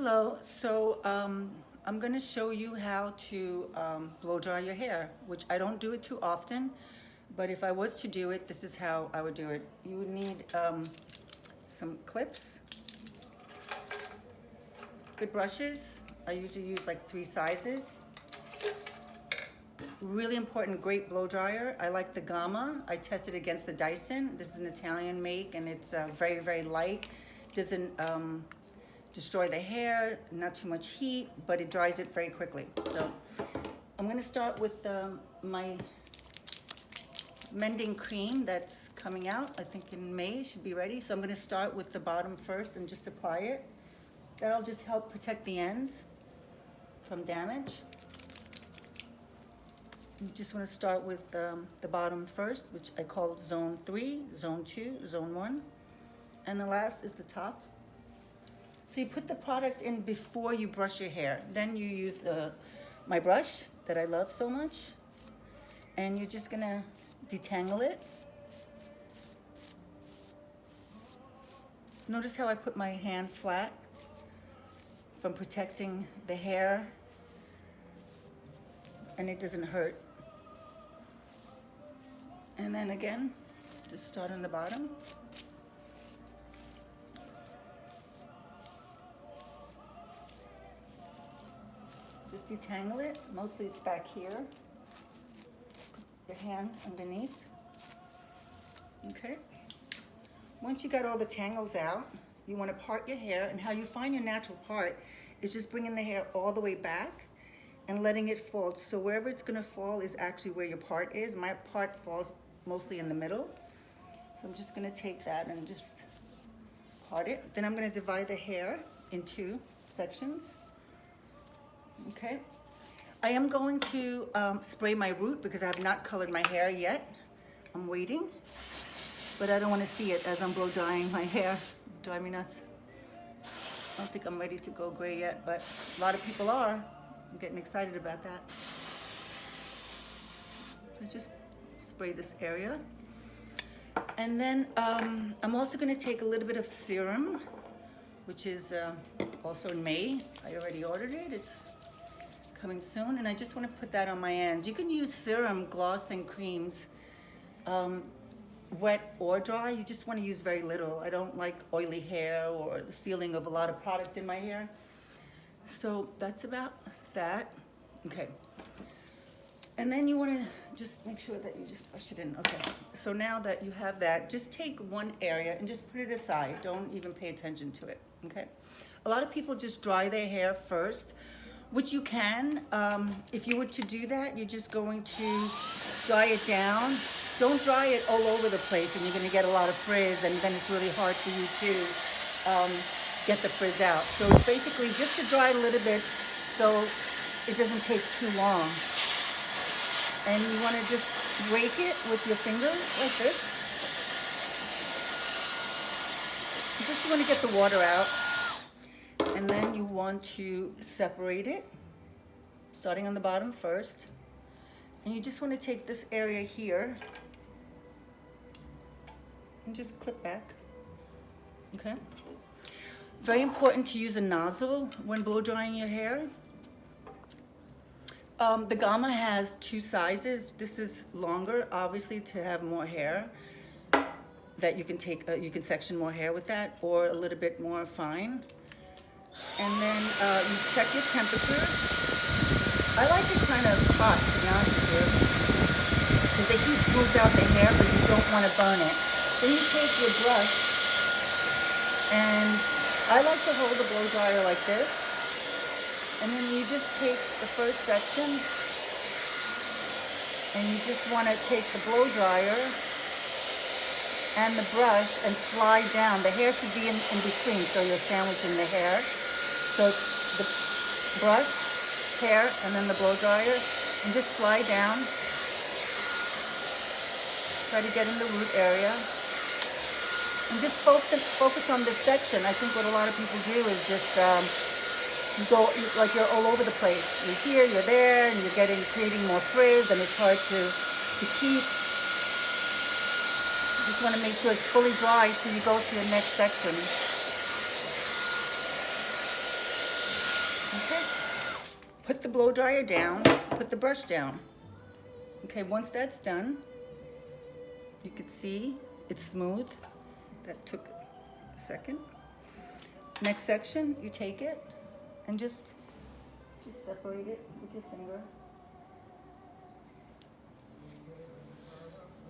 Hello, so I'm going to show you how to blow dry your hair, which I don't do it too often, but if I was to do it, this is how I would do it. You would need some clips, good brushes. I usually use like 3 sizes. Really important, great blow dryer. I like the Gamma. I tested against the Dyson. This is an Italian make and it's very, very light. Doesn't destroy the hair, not too much heat, but it dries it very quickly. So I'm gonna start with my mending cream that's coming out. I think in May should be ready. So I'm gonna start with the bottom first and just apply it. That'll just help protect the ends from damage. You just wanna start with the bottom first, which I call zone 3, zone 2, zone 1. And the last is the top. So you put the product in before you brush your hair. Then you use my brush that I love so much. And you're just gonna detangle it. Notice how I put my hand flat from protecting the hair, and it doesn't hurt. And then again, just start on the bottom. Just detangle it. Mostly it's back here. Put your hand underneath. Okay. Once you got all the tangles out, you want to part your hair, and how you find your natural part is just bringing the hair all the way back and letting it fall. So wherever it's going to fall is actually where your part is. My part falls mostly in the middle. So I'm just going to take that and just part it. Then I'm going to divide the hair in 2 sections. Okay, I am going to spray my root because I have not colored my hair yet. I'm waiting, but I don't want to see it as I'm blow drying my hair. Drive me nuts. I don't think I'm ready to go gray yet, but a lot of people are. I'm getting excited about that. So just spray this area. And then I'm also going to take a little bit of serum, which is also in May. I already ordered it. It's coming soon, and I just want to put that on my end. You can use serum, gloss, and creams, wet or dry. You just want to use very little. I don't like oily hair or the feeling of a lot of product in my hair. So that's about that. Okay. And then you want to just make sure that you just brush it in. Okay. So now that you have that, just take one area and just put it aside. Don't even pay attention to it. Okay. A lot of people just dry their hair first, which you can. If you were to do that, you're just going to dry it down. Don't dry it all over the place, and you're going to get a lot of frizz, and then it's really hard for you to get the frizz out. So it's basically just to dry it a little bit so it doesn't take too long. And you want to just rake it with your fingers like this. Just you want to get the water out. And then you want to separate it, starting on the bottom first. And you just want to take this area here and just clip back. Okay? Very important to use a nozzle when blow drying your hair. The Gamma has 2 sizes. This is longer, obviously, to have more hair that you can take. You can section more hair with that, or a little bit more fine. And then you check your temperature. I like it kind of hot, to be honest with you, because the heat smooths out the hair, but you don't want to burn it. Then you take your brush, and I like to hold the blow dryer like this, and then you just take the first section, and you just want to take the blow dryer and the brush and slide down. The hair should be in between, so you're sandwiching the hair. So the brush, hair, and then the blow dryer, and just slide down. Try to get in the root area. And just focus on this section. I think what a lot of people do is just you go like you're all over the place. You're here, you're there, and you're creating more frizz, and it's hard to keep. You just want to make sure it's fully dry so you go to your next section. Okay, put the blow dryer down, put the brush down. Okay, once that's done, you can see it's smooth. That took a second. Next section, you take it and just separate it with your finger.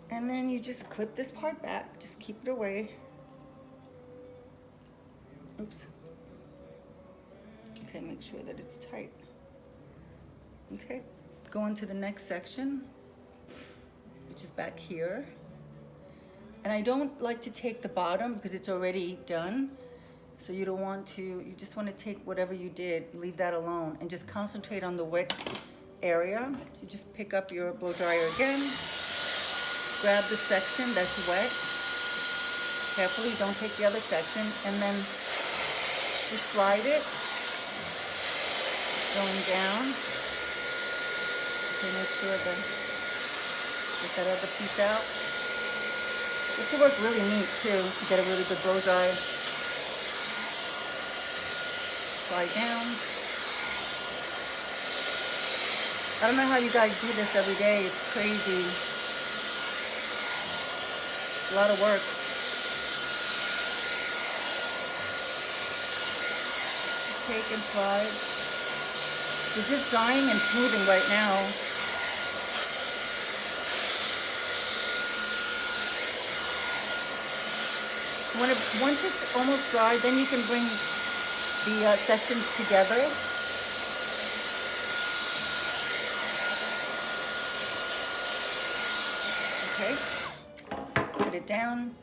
And then you just clip this part back, just keep it away. Oops. Okay, make sure that it's tight. Okay, go into the next section, which is back here. And I don't like to take the bottom because it's already done. So you don't want to, you just want to take whatever you did, leave that alone, and just concentrate on the wet area. So you just pick up your blow dryer again, grab the section that's wet. Carefully, don't take the other section, and then just slide it, going down. Okay, make sure that get that other piece out. This will work really neat too, to get a really good blow dry. Slide down. I don't know how you guys do this every day. It's crazy. A lot of work. Take and slide. We're just drying and smoothing right now. Once it's almost dry, then you can bring the sections together. Okay, put it down.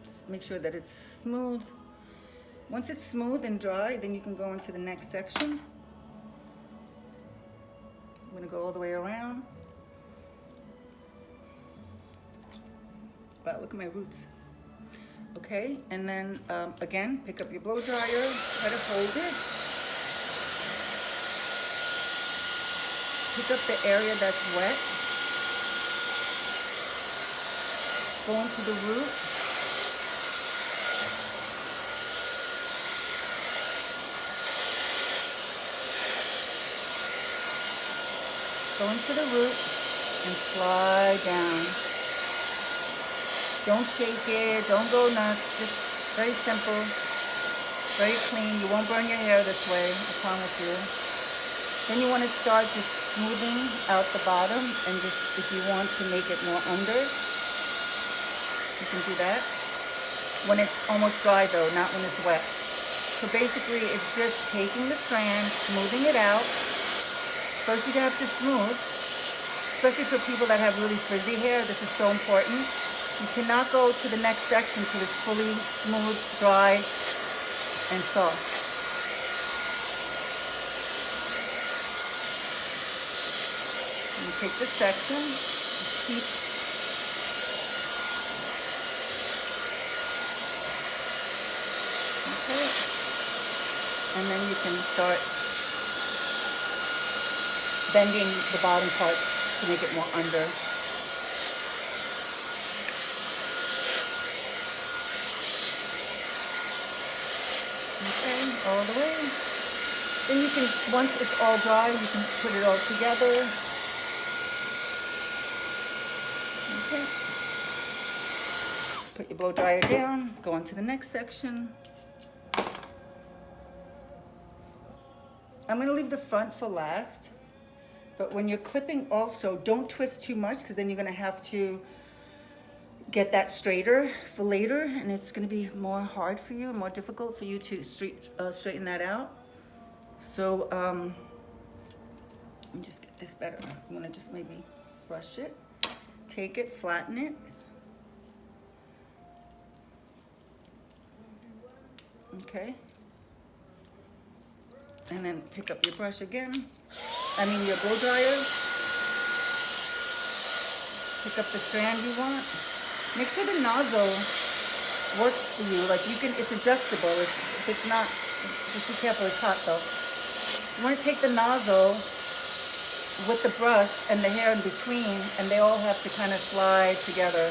Just make sure that it's smooth. Once it's smooth and dry, then you can go into the next section. I'm gonna go all the way around. Wow, look at my roots. Okay, and then again, pick up your blow dryer, try to hold it. Pick up the area that's wet. Go into the root. Go into the root and slide down. Don't shake it, don't go nuts, just very simple, very clean. You won't burn your hair this way, I promise you. Then you want to start just smoothing out the bottom, and just, if you want to make it more under, you can do that. When it's almost dry though, not when it's wet. So basically it's just taking the strand, smoothing it out. First you have to smooth, especially for people that have really frizzy hair. This is so important. You cannot go to the next section until it's fully smooth, dry, and soft. And you take this section, okay, and then you can start bending the bottom part to make it more under. All the way. Then you can, once it's all dry, you can put it all together. Okay. Put your blow dryer down, go on to the next section. I'm going to leave the front for last, but when you're clipping also, don't twist too much, because then you're going to have to get that straighter for later, and it's going to be more hard for you and more difficult for you to straighten that out. So let me just get this better. You want to just maybe brush it, take it, flatten it. Okay. And then pick up your brush again. Your blow dryer. Pick up the strand you want. Make sure the nozzle works for you. Like you can, it's adjustable. If it's not, just be careful, it's hot though. You want to take the nozzle with the brush and the hair in between, and they all have to kind of slide together.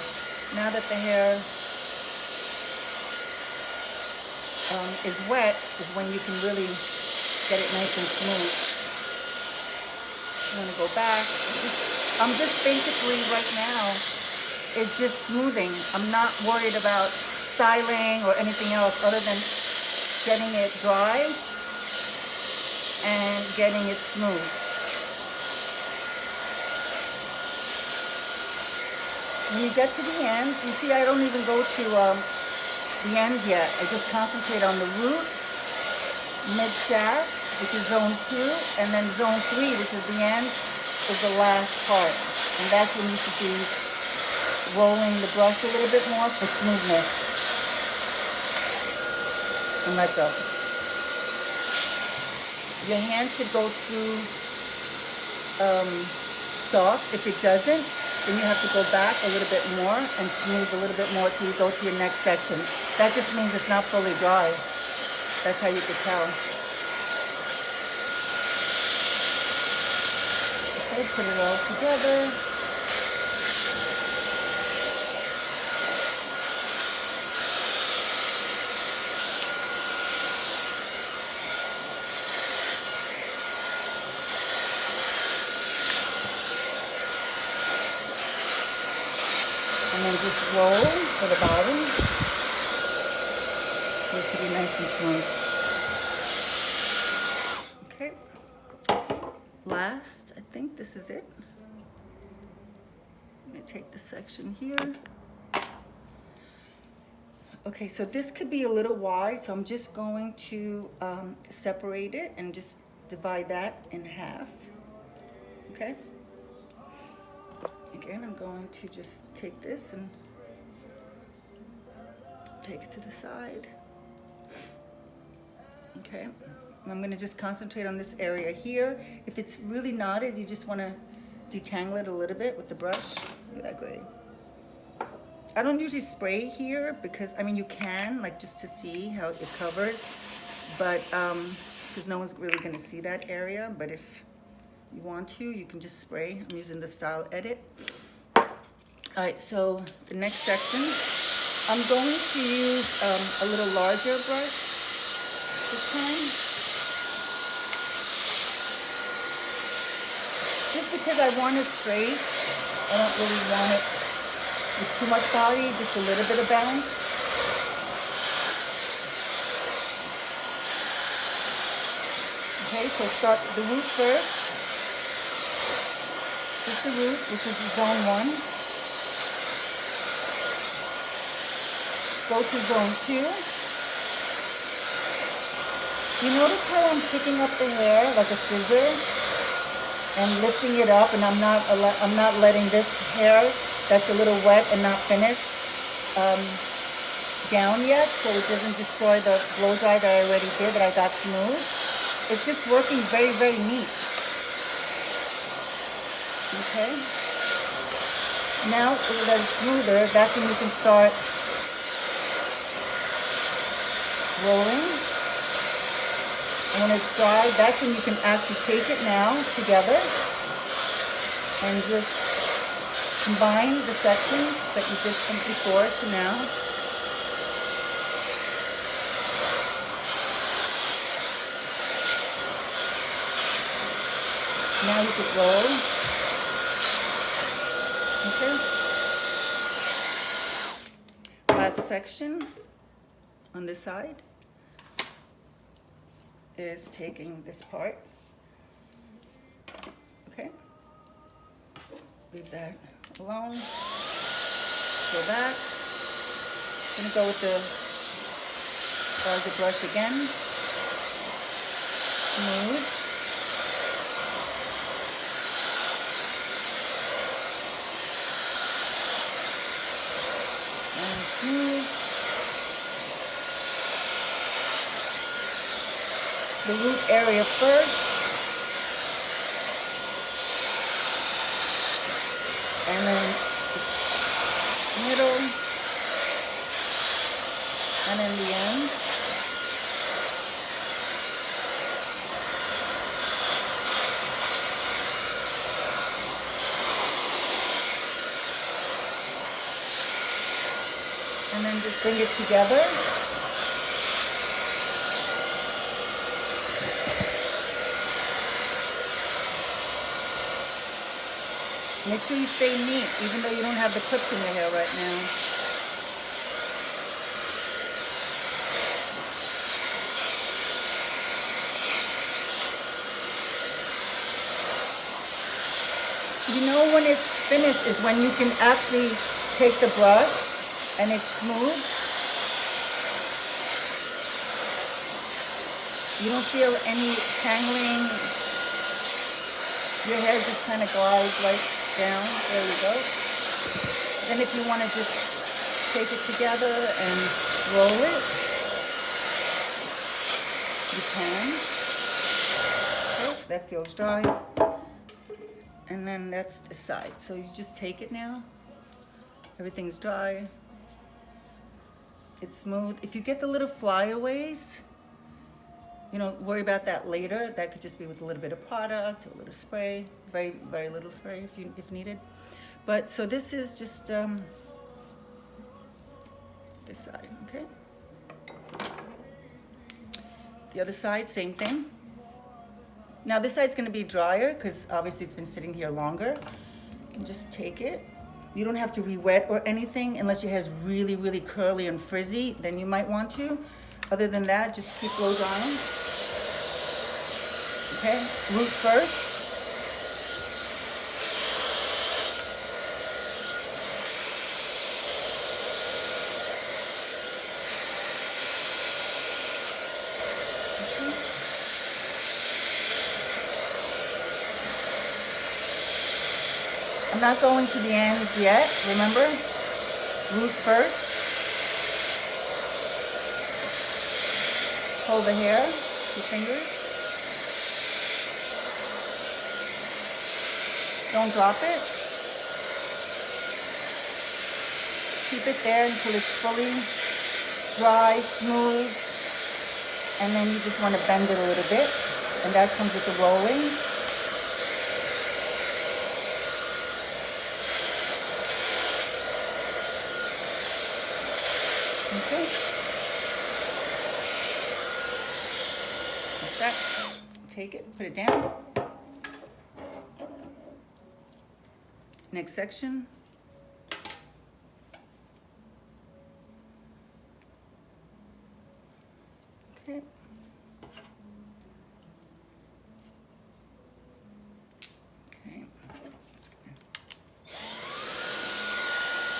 Now that the hair is wet is when you can really get it nice and smooth. I'm gonna go back. I'm just basically right now, it's just smoothing. I'm not worried about styling or anything else other than getting it dry and getting it smooth. When you get to the end, you see I don't even go to the end yet. I just concentrate on the root, midshaft, which is zone 2, and then zone 3, which is the end, is the last part. And that's when you should be rolling the brush a little bit more for smoothness. And let go. Your hand should go through soft. If it doesn't, then you have to go back a little bit more and smooth a little bit more till you go to your next section. That just means it's not fully dry. That's how you can tell. Okay, put it all together. And then just roll for the bottom. So it should be nice and smooth. Okay. Last, I think this is it. I'm going to take this section here. Okay, so this could be a little wide, so I'm just going to separate it and just divide that in half. Okay. Again, I'm going to just take this and take it to the side. Okay, and I'm going to just concentrate on this area here. If it's really knotted, you just want to detangle it a little bit with the brush. Look at that gray. I don't usually spray here because, I mean, you can, like, just to see how it covers, but because no one's really going to see that area. But if you want to, you can just spray. I'm using the Style Edit. All right, so the next section, I'm going to use a little larger brush this time. Just because I want it straight, I don't really want it with too much body, just a little bit of bounce. Okay, so start the root first. Just the root, which is zone 1. Go to zone 2. You notice how I'm picking up the hair like a scissor and lifting it up, and I'm not letting this hair that's a little wet and not finished down yet, so it doesn't destroy the blow dry that I already did, that I got smooth. It's just working very, very neat. Okay. Now that it's smoother, that's when you can start rolling. And when it's dry, that's when you can actually take it now together and just combine the sections that you did from before to now. Now you could roll. Okay. Last section on this side is taking this part. Okay. Leave that alone. Go back. I'm gonna go with the larger brush again. Smooth. And smooth. The root area first. And then middle, and in the end. And then just bring it together. Make sure you stay neat, even though you don't have the clips in your hair right now. You know when it's finished is when you can actually take the brush and it's smooth. You don't feel any tangling. Your hair just kind of glides right down. There we go. Then if you want to just take it together and roll it, you can. Okay, that feels dry. And then that's the side. So you just take it now. Everything's dry. It's smooth. If you get the little flyaways, you know, worry about that later. That could just be with a little bit of product, a little spray, very, very little spray if needed. But so this is just this side, okay? The other side, same thing. Now this side's gonna be drier because obviously it's been sitting here longer. And just take it. You don't have to re-wet or anything unless your hair's really, really curly and frizzy, then you might want to. Other than that, just keep blow drying. Okay, root first. I'm not going to the ends yet, remember? Root first. Hold the hair, 2 fingers. Don't drop it. Keep it there until it's fully dry, smooth. And then you just want to bend it a little bit. And that comes with the rolling. Okay. Like that. Take it, put it down. Next section. Okay.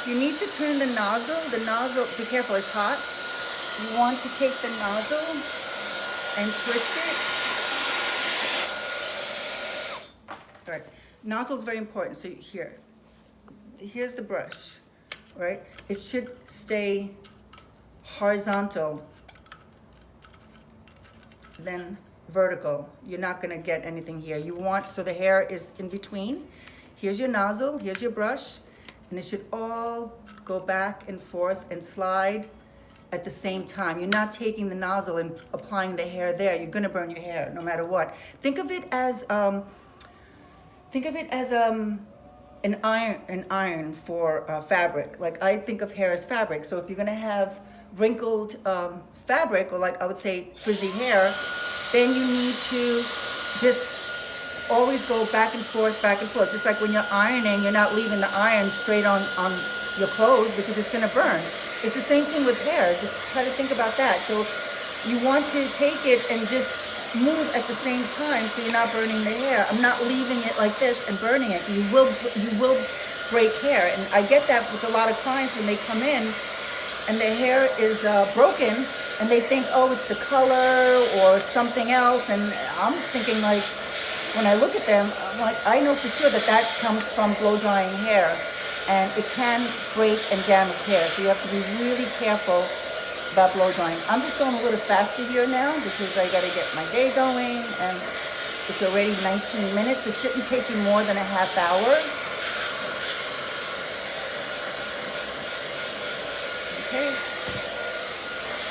You need to turn the nozzle. The nozzle, be careful, it's hot. You want to take the nozzle and twist it. All right, nozzle is very important. So here's the brush, right? It should stay horizontal, then vertical. You're not gonna get anything here. You want, so the hair is in between. Here's your nozzle, here's your brush. And it should all go back and forth and slide at the same time. You're not taking the nozzle and applying the hair there. You're gonna burn your hair no matter what. Think of it as an iron for fabric. Like I think of hair as fabric. So if you're gonna have wrinkled fabric, or like I would say frizzy hair, then you need to just always go back and forth, Just like when you're ironing, you're not leaving the iron straight on your clothes because it's gonna burn. It's the same thing with hair. Just try to think about that. So you want to take it and just move at the same time so you're not burning the hair. I'm not leaving it like this and burning it. You will break hair. And I get that with a lot of clients when they come in and their hair is broken and they think, oh, it's the color or something else. And I'm thinking like, when I look at them, I'm like, I know for sure that that comes from blow drying hair, and it can break and damage hair. So you have to be really careful about blow drying. I'm just going a little faster here now because I got to get my day going, and it's already 19 minutes. It shouldn't take you more than a half hour. Okay.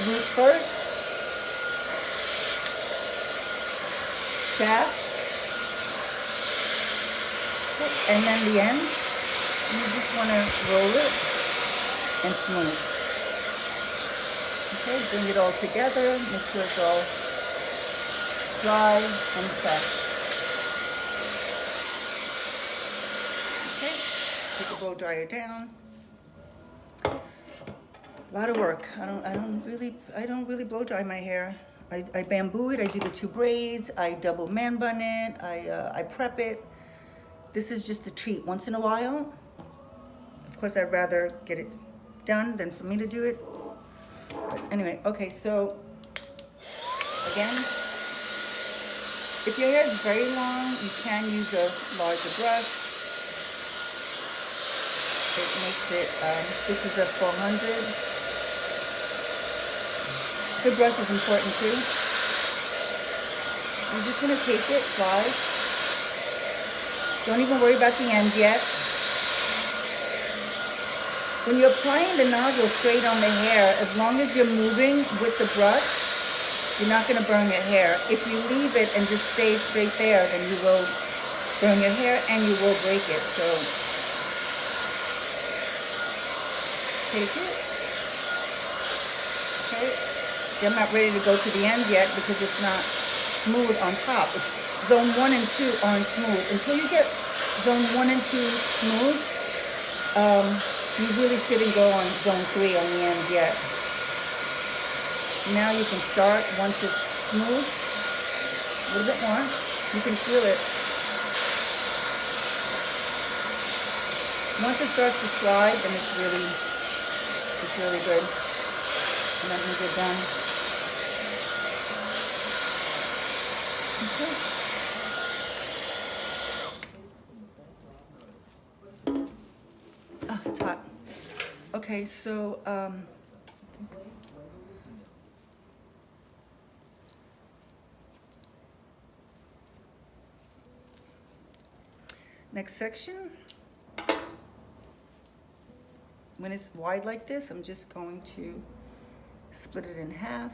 Root first. Shaft. And then the end, you just want to roll it and smooth. Okay, bring it all together, make sure it's all dry and set. Okay. Take the blow dryer down. A lot of work. I don't really blow dry my hair. I bamboo it. I do the 2 braids. I double man bun it. I prep it. This is just a treat once in a while. Of course, I'd rather get it done than for me to do it. But anyway, okay, so again, if your hair is very long, you can use a larger brush. It makes it, this is a 400. Good brush is important too. You're just gonna take it, slide. Don't even worry about the ends yet. When you're applying the nozzle straight on the hair, as long as you're moving with the brush, you're not going to burn your hair. If you leave it and just stay straight there, then you will burn your hair and you will break it. So take it. Okay. I'm not ready to go to the end yet because it's not smooth on top. It's zone 1 and 2 aren't smooth. Until you get zone 1 and 2 smooth, you really shouldn't go on zone 3 on the end yet. Now you can start once it's smooth, a little bit more. You can feel it. Once it starts to slide, then it's really good. And that means you're done. Okay. Oh, it's hot. Okay, so next section. When it's wide like this, I'm just going to split it in half.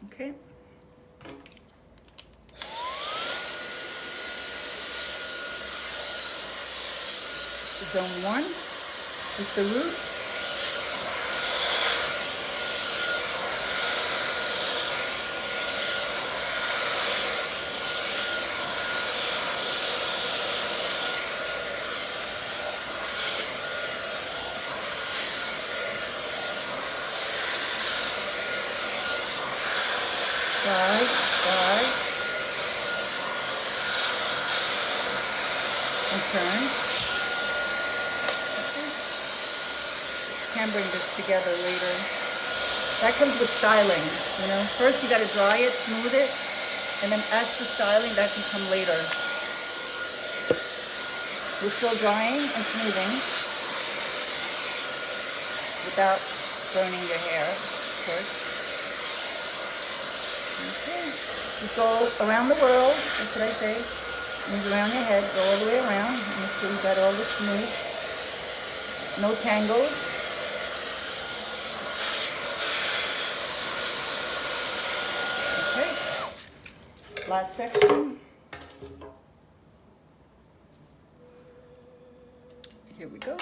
Okay. Zone 1 is the root. Slide, and turn. Can bring this together later. That comes with styling, you know. First you got to dry it, smooth it, and then as for styling, that can come later. We're still drying and smoothing without burning your hair, of course. Okay. Just go around the world, that's what I say. Move around your head, go all the way around. Make sure you got all the smooth. No tangles. Okay. Last section. Here we go. I'm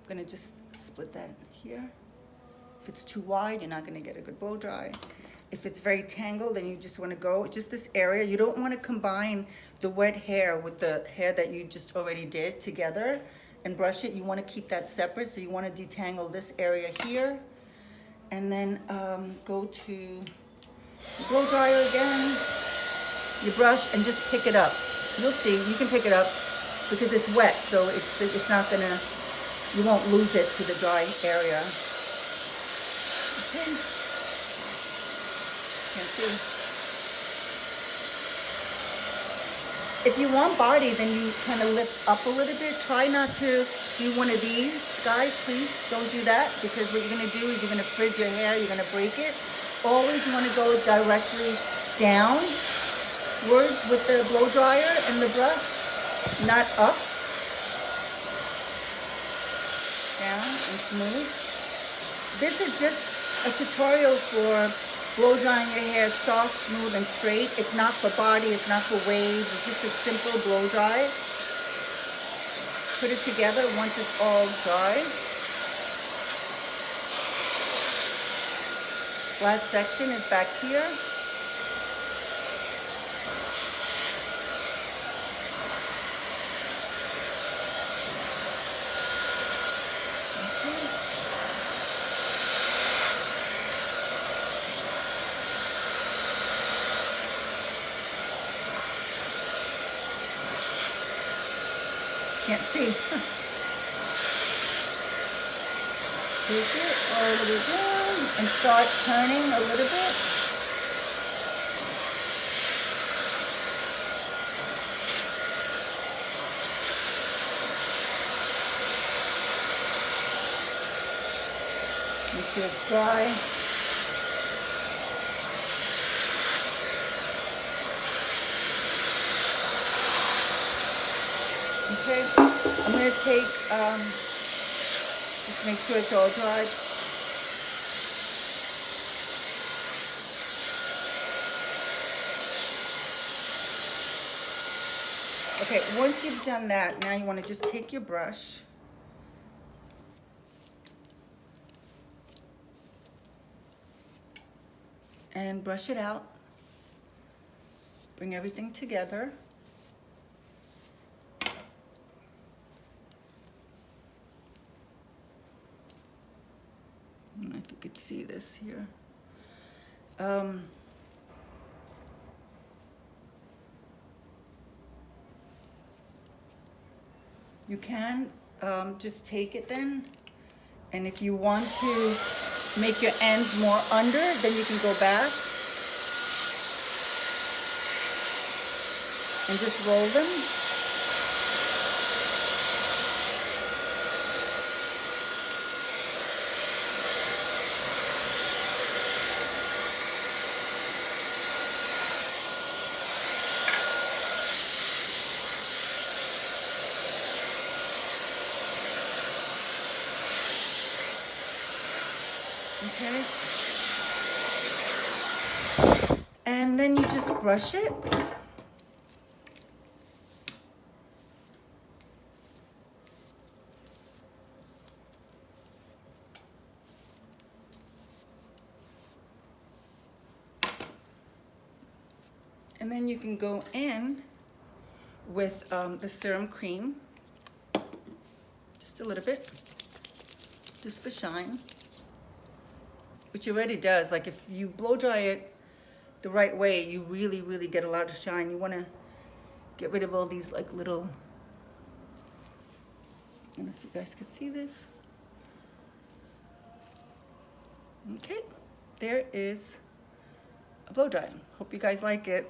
gonna just split that here. If it's too wide, you're not gonna get a good blow dry. If it's very tangled and you just wanna go, just this area, you don't wanna combine the wet hair with the hair that you just already did together and brush it. You wanna keep that separate, so you wanna detangle this area here. And then go to the blow dryer again, you brush and just pick it up. You'll see, you can pick it up because it's wet, so it's not gonna, you won't lose it to the dry area. Okay. Can't see. If you want body, then you kind of lift up a little bit. Try not to do one of these, guys, please. Don't do that, because what you're gonna do is you're gonna frizz your hair, you're gonna break it. Always you wanna go directly downwards with the blow dryer and the brush, not up. Down and smooth. This is just a tutorial for blow drying your hair soft, smooth, and straight. It's not for body, it's not for waves, it's just a simple blow dry. Put it together once it's all dry. Last section is back here. Can't see. Take it all the way down and start turning a little bit. Make sure it's dry. Okay, I'm going to take, just make sure it's all dried. Okay, once you've done that, now you want to just take your brush and brush it out. Bring everything together. I don't know if you could see this here. You can just take it then, and if you want to make your ends more under, then you can go back and just roll them. Okay. And then you just brush it. And then you can go in with the serum cream, just a little bit, just for shine, which already does. Like if you blow dry it the right way, you really, really get a lot of shine. You want to get rid of all these like little, I don't know if you guys could see this. Okay, there is a blow dry. Hope you guys like it.